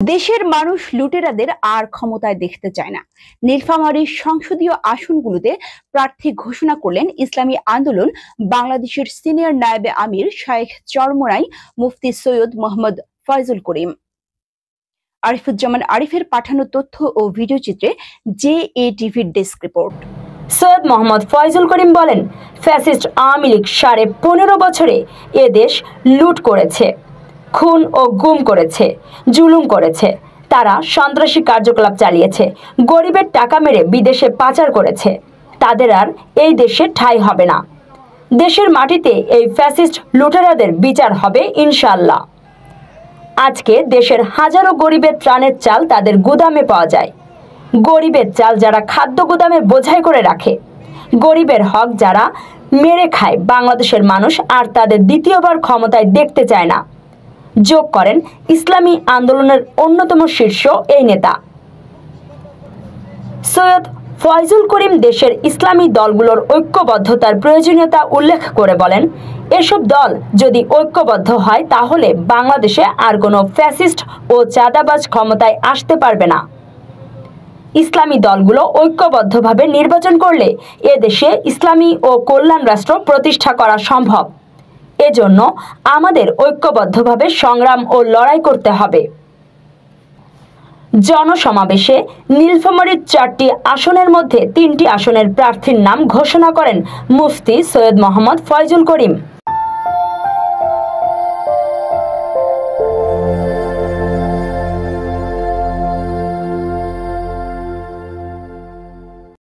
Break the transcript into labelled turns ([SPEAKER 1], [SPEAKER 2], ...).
[SPEAKER 1] দেশের মানুষ লুটেরাদের আর ক্ষমতায় দেখতে চায় না। নীলফামারীর সংসদীয় আসনগুলোতে প্রার্থী ঘোষণা করলেন ইসলামী আন্দোলন বাংলাদেশের সিনিয়র নায়েবে আমির শাইখ চরমোনাই মুফতি সৈয়দ মোহাম্মদ ফয়জুল করিম। আরিফুজ্জামান আরিফের পাঠানো তথ্য ও ভিডিও চিত্রে JATVর ডেস্ক রিপোর্ট।
[SPEAKER 2] সৈয়দ মোহাম্মদ ফয়জুল করিম বলেন, ফ্যাসিস্ট আওয়ামী লীগ 15.5 বছরে এ দেশ লুট করেছে, খুন ও গুম করেছে, জুলুম করেছে। তারা সন্ত্রাসী কার্যকলাপ চালিয়েছে, গরিবের টাকা মেরে বিদেশে পাচার করেছে। তাদের আর এই দেশে ঠাঁই হবে না। দেশের মাটিতে এই ফ্যাসিস্ট লুটেরাদের বিচার হবে ইনশাআল্লাহ। আজকে দেশের হাজারো গরিবের ত্রাণের চাল তাদের গুদামে পাওয়া যায়। গরিবের চাল যারা খাদ্য গুদামে বোঝাই করে রাখে, গরিবের হক যারা মেরে খায়, বাংলাদেশের মানুষ আর তাদের দ্বিতীয়বার ক্ষমতায় দেখতে চায় না। যোগ করেন ইসলামী আন্দোলনের অন্যতম শীর্ষ এই নেতা সৈয়দ ফয়জুল করিম দেশের ইসলামী দলগুলোর ঐক্যবদ্ধতার প্রয়োজনীয়তা উল্লেখ করে বলেন, এসব দল যদি ঐক্যবদ্ধ হয় তাহলে বাংলাদেশে আর কোনো ফ্যাসিস্ট ও চাঁদাবাজ ক্ষমতায় আসতে পারবে না। ইসলামী দলগুলো ঐক্যবদ্ধভাবে নির্বাচন করলে এ দেশে ইসলামী ও কল্যাণ রাষ্ট্র প্রতিষ্ঠা করা সম্ভব। এজন্য আমাদের ঐক্যবদ্ধভাবে সংগ্রাম ও লড়াই করতে হবে। জনসমাবেশে নীলফামারীর 4টি আসনের মধ্যে 3টি আসনের প্রার্থীর নাম ঘোষণা করেন মুফতি সৈয়দ মোহাম্মদ ফয়জুল করিম।